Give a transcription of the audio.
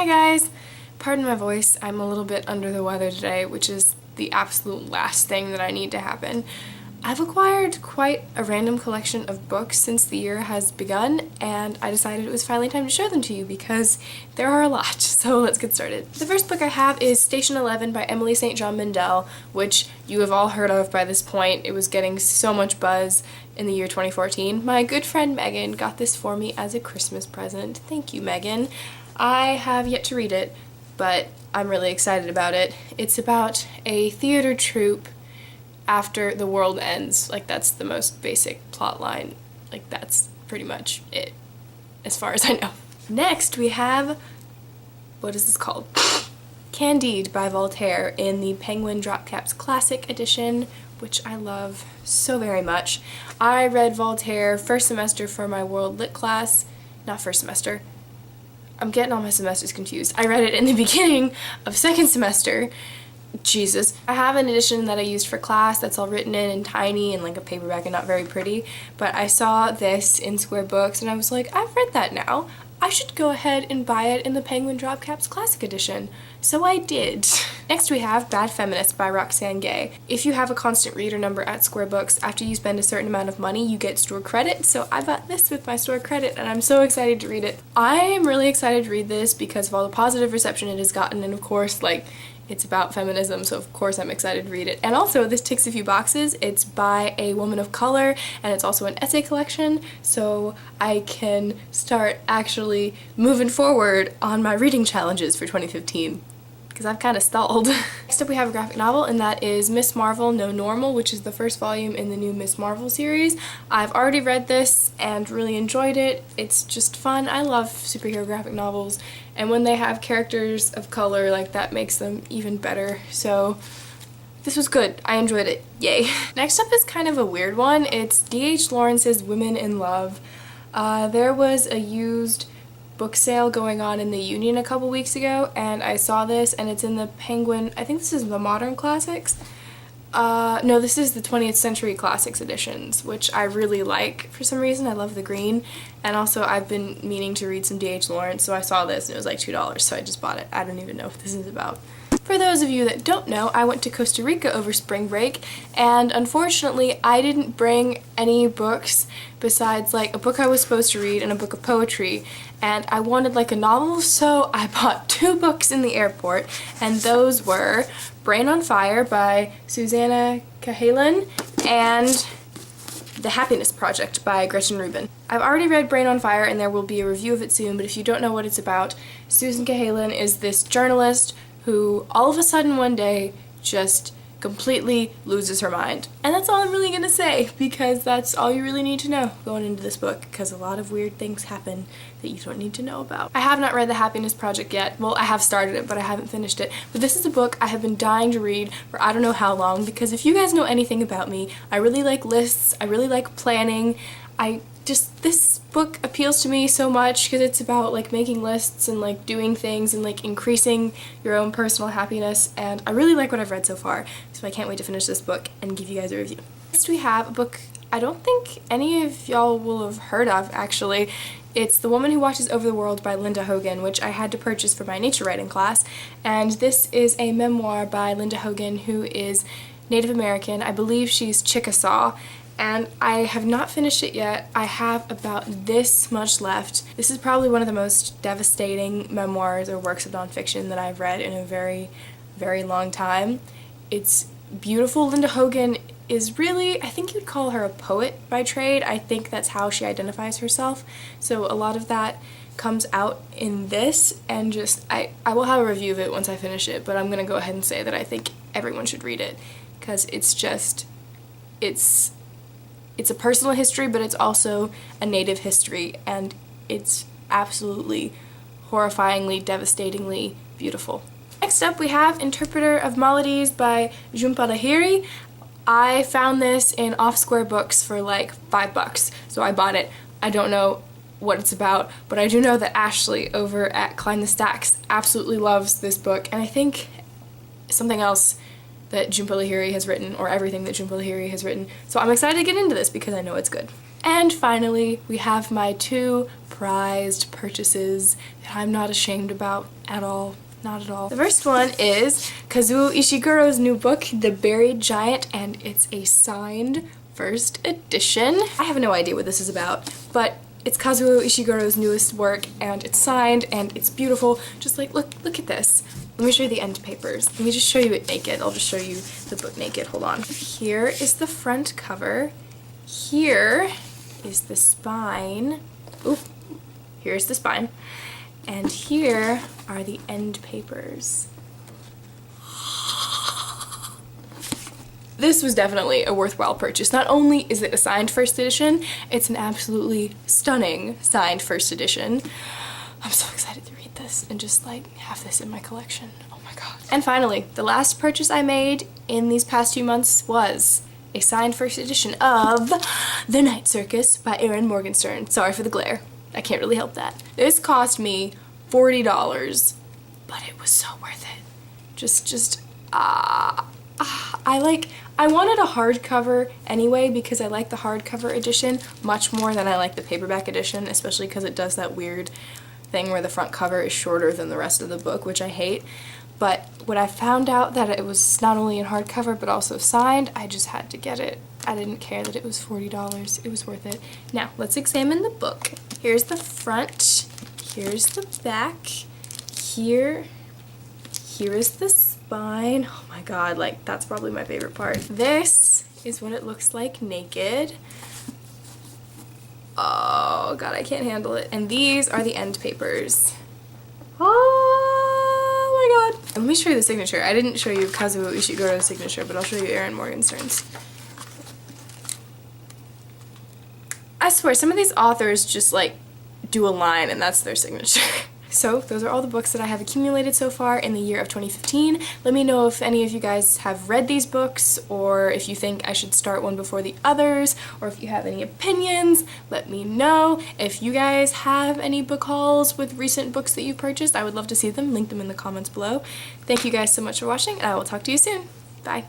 Hi guys! Pardon my voice, I'm a little bit under the weather today, which is the absolute last thing that I need to happen. I've acquired quite a random collection of books since the year has begun, and I decided it was finally time to show them to you because there are a lot, so let's get started. The first book I have is Station 11 by Emily St. John Mandel, which you have all heard of by this point. It was getting so much buzz in the year 2014. My good friend Megan got this for me as a Christmas present. Thank you, Megan. I have yet to read it, but I'm really excited about it. It's about a theater troupe after the world ends. Like, that's the most basic plot line. Like, that's pretty much it, as far as I know. Next, we have, what is this called? Candide by Voltaire in the Penguin Dropcaps Classic Edition, which I love so very much. I read Voltaire first semester for my World Lit class. Not first semester. I'm getting all my semesters confused. I read it in the beginning of second semester. Jesus. I have an edition that I used for class that's all written in and tiny and like a paperback and not very pretty, but I saw this in Square Books and I was like, I've read that now. I should go ahead and buy it in the Penguin Dropcaps Classic Edition. So I did. Next we have Bad Feminist by Roxane Gay. If you have a constant reader number at Square Books, after you spend a certain amount of money, you get store credit, so I bought this with my store credit and I'm so excited to read it. I am really excited to read this because of all the positive reception it has gotten, and of course, like, it's about feminism, so of course I'm excited to read it. And also, this ticks a few boxes. It's by a woman of color, and it's also an essay collection, so I can start actually moving forward on my reading challenges for 2015. Because I've kind of stalled. Next up we have a graphic novel, and that is Miss Marvel No Normal, which is the first volume in the new Miss Marvel series. I've already read this and really enjoyed it. It's just fun. I love superhero graphic novels, and when they have characters of color, like, that makes them even better. So this was good. I enjoyed it. Yay. Next up is kind of a weird one. It's D.H. Lawrence's Women in Love. There was a used book sale going on in the Union a couple weeks ago, and I saw this, and it's in the Penguin, I think this is the Modern Classics. No, this is the 20th Century Classics editions, which I really like for some reason. I love the green, and also I've been meaning to read some D.H. Lawrence, so I saw this and it was like $2, so I just bought it. I don't even know what this is about. For those of you that don't know, I went to Costa Rica over spring break, and unfortunately I didn't bring any books besides like a book I was supposed to read and a book of poetry, and I wanted like a novel, so I bought 2 books in the airport, and those were Brain on Fire by Susanna Cahalan and The Happiness Project by Gretchen Rubin. I've already read Brain on Fire, and there will be a review of it soon, but if you don't know what it's about, Susan Cahalan is this journalist who all of a sudden one day just completely loses her mind. And that's all I'm really gonna say, because that's all you really need to know going into this book, because a lot of weird things happen that you don't need to know about. I have not read The Happiness Project yet. Well, I have started it, but I haven't finished it. But this is a book I have been dying to read for I don't know how long, because if you guys know anything about me, I really like lists, I really like planning. This book appeals to me so much because it's about like making lists and like doing things and like increasing your own personal happiness, and I really like what I've read so far, so I can't wait to finish this book and give you guys a review. Next we have a book I don't think any of y'all will have heard of, actually. It's The Woman Who Watches Over the World by Linda Hogan, which I had to purchase for my nature writing class, and this is a memoir by Linda Hogan, who is Native American. I believe she's Chickasaw, and I have not finished it yet. I have about this much left. This is probably one of the most devastating memoirs or works of nonfiction that I've read in a very, very long time. It's beautiful. Linda Hogan is really, I think you'd call her a poet by trade. I think that's how she identifies herself. So a lot of that comes out in this, and just, I will have a review of it once I finish it, but I'm gonna go ahead and say that I think everyone should read it, because it's just, it's a personal history, but it's also a Native history, and it's absolutely horrifyingly, devastatingly beautiful. Next up we have Interpreter of Maladies by Jhumpa Lahiri. I found this in Off Square Books for like $5, so I bought it. I don't know what it's about, but I do know that Ashley over at Climb the Stacks absolutely loves this book, and I think something else that Jhumpa Lahiri has written, or everything that Jhumpa Lahiri has written, so I'm excited to get into this because I know it's good. And finally, we have my 2 prized purchases that I'm not ashamed about at all. Not at all. The first one is Kazuo Ishiguro's new book, The Buried Giant, and it's a signed first edition. I have no idea what this is about, but it's Kazuo Ishiguro's newest work, and it's signed, and it's beautiful. Just like, look at this. Let me show you the end papers. Let me just show you it naked. I'll just show you the book naked. Hold on. Here is the front cover. Here is the spine. Oop. Here's the spine. And here are the end papers. This was definitely a worthwhile purchase. Not only is it a signed first edition, it's an absolutely stunning signed first edition. I'm so excited to read this and just like have this in my collection. Oh my god. And finally, the last purchase I made in these past few months was a signed first edition of The Night Circus by Erin Morgenstern. Sorry for the glare. I can't really help that. This cost me $40, but it was so worth it. I wanted a hardcover anyway because I like the hardcover edition much more than I like the paperback edition, especially because it does that weird thing where the front cover is shorter than the rest of the book, which I hate. But when I found out that it was not only in hardcover but also signed, I just had to get it. I didn't care that it was $40. It was worth it. Now, let's examine the book. Here's the front. Here's the back. Here is the spine. Oh my god, like, that's probably my favorite part. This is what it looks like naked. Oh god, I can't handle it. And these are the end papers. Oh my god. Let me show you the signature. I didn't show you Kazuo Ishiguro's signature, but I'll show you Erin Morgenstern's. I swear, some of these authors just like do a line and that's their signature. So those are all the books that I have accumulated so far in the year of 2015. Let me know if any of you guys have read these books, or if you think I should start one before the others, or if you have any opinions, let me know. If you guys have any book hauls with recent books that you purchased, I would love to see them. Link them in the comments below. Thank you guys so much for watching, and I will talk to you soon. Bye.